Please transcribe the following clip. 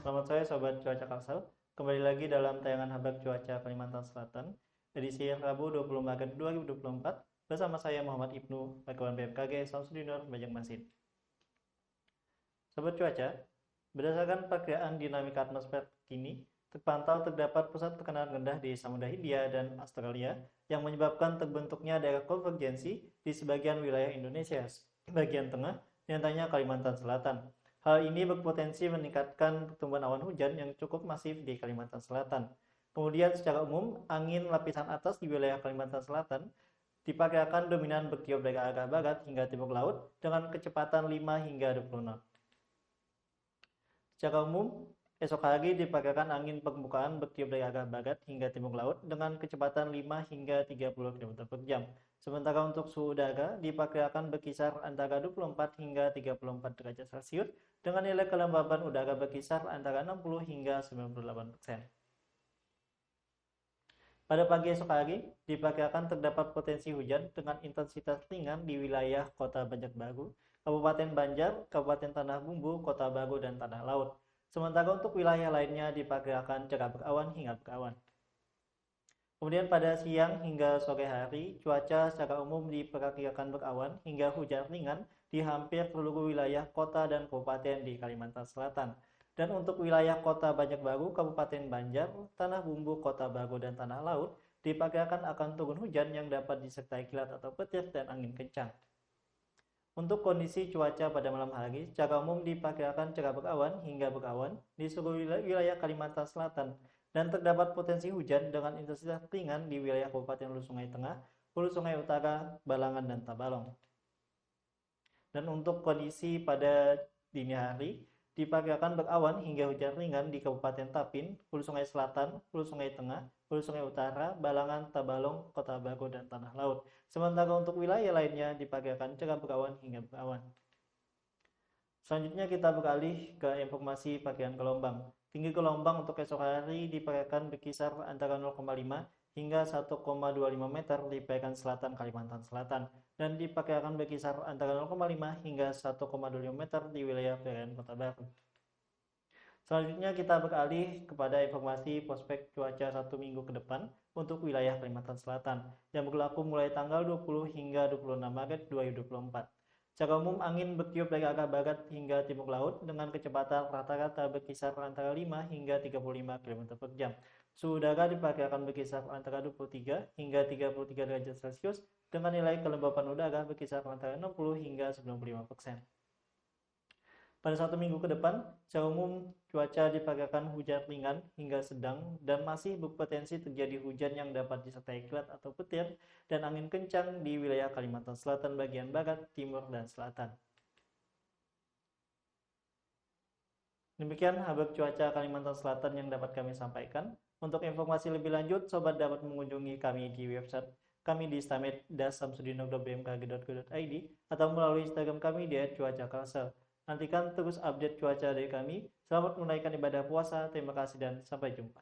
Selamat sore Sobat Cuaca Kalsel. Kembali lagi dalam tayangan Habak Cuaca Kalimantan Selatan, edisi Rabu 20 Maret 2024, bersama saya Muhammad Ibnu, Pakawan BMKG Samsudinur Banjarmasin. Sobat Cuaca, berdasarkan perkiraan dinamika atmosfer kini, terpantau terdapat pusat tekanan rendah di Samudra Hindia dan Australia yang menyebabkan terbentuknya daerah konvergensi di sebagian wilayah Indonesia, bagian tengah, di antaranya Kalimantan Selatan. Hal ini berpotensi meningkatkan pertumbuhan awan hujan yang cukup masif di Kalimantan Selatan. Kemudian secara umum, angin lapisan atas di wilayah Kalimantan Selatan diperkirakan dominan bertiup dari arah barat hingga timur laut dengan kecepatan 5 hingga 20 knot. Secara umum, esok hari diperkirakan angin permukaan bertiup dari arah barat hingga timur laut dengan kecepatan 5 hingga 30 km per jam. Sementara untuk suhu udara diperkirakan berkisar antara 24 hingga 34 derajat Celcius dengan nilai kelembaban udara berkisar antara 60 hingga 98%. Pada pagi esok hari, diperkirakan terdapat potensi hujan dengan intensitas ringan di wilayah Kota Banjarbaru, Kabupaten Banjar, Kabupaten Tanah Bumbu, Kota Baru, dan Tanah Laut. Sementara untuk wilayah lainnya diperkirakan cerah berawan hingga berawan. Kemudian pada siang hingga sore hari, cuaca secara umum diperkirakan berawan hingga hujan ringan di hampir seluruh wilayah kota dan kabupaten di Kalimantan Selatan. Dan untuk wilayah Kota Banjarbaru, Kabupaten Banjar, Tanah Bumbu, Kota Baru, dan Tanah Laut diperkirakan akan turun hujan yang dapat disertai kilat atau petir dan angin kencang. Untuk kondisi cuaca pada malam hari, secara umum diperkirakan cerah berawan hingga berawan di seluruh wilayah Kalimantan Selatan dan terdapat potensi hujan dengan intensitas ringan di wilayah Kabupaten Hulu Sungai Tengah, Hulu Sungai Utara, Balangan, dan Tabalong. Dan untuk kondisi pada dini hari, diperkirakan berawan hingga hujan ringan di Kabupaten Tapin, Hulu Sungai Selatan, Hulu Sungai Tengah, Hulu Sungai Utara, Balangan, Tabalong, Kota Baru, dan Tanah Laut. Sementara untuk wilayah lainnya diperkirakan cerah berawan hingga berawan. Selanjutnya kita beralih ke informasi pakaian gelombang. Tinggi gelombang untuk esok hari diperkirakan berkisar antara 0,5 hingga 1,25 meter di perairan selatan Kalimantan Selatan dan diperkirakan berkisar antara 0,5 hingga 1,25 meter di wilayah perairan Kota Baru. Selanjutnya kita beralih kepada informasi prospek cuaca 1 minggu ke depan untuk wilayah Kalimantan Selatan yang berlaku mulai tanggal 20 hingga 26 Maret 2024. Secara umum angin bertiup dari arah barat hingga timur laut dengan kecepatan rata-rata berkisar antara 5 hingga 35 km per jam. Suhu udara diperkirakan berkisar antara 23 hingga 33 derajat Celcius dengan nilai kelembapan udara berkisar antara 60 hingga 95%. Pada 1 minggu ke depan, secara umum cuaca diperkirakan hujan ringan hingga sedang dan masih berpotensi terjadi hujan yang dapat disertai kilat atau petir dan angin kencang di wilayah Kalimantan Selatan bagian barat, timur, dan selatan. Demikian habak cuaca Kalimantan Selatan yang dapat kami sampaikan. Untuk informasi lebih lanjut, sobat dapat mengunjungi kami di website kami di stamed.samsudinur.bmkg.go.id atau melalui Instagram kami di @cuacakalsel. Nantikan terus update cuaca dari kami. Selamat menunaikan ibadah puasa. Terima kasih dan sampai jumpa.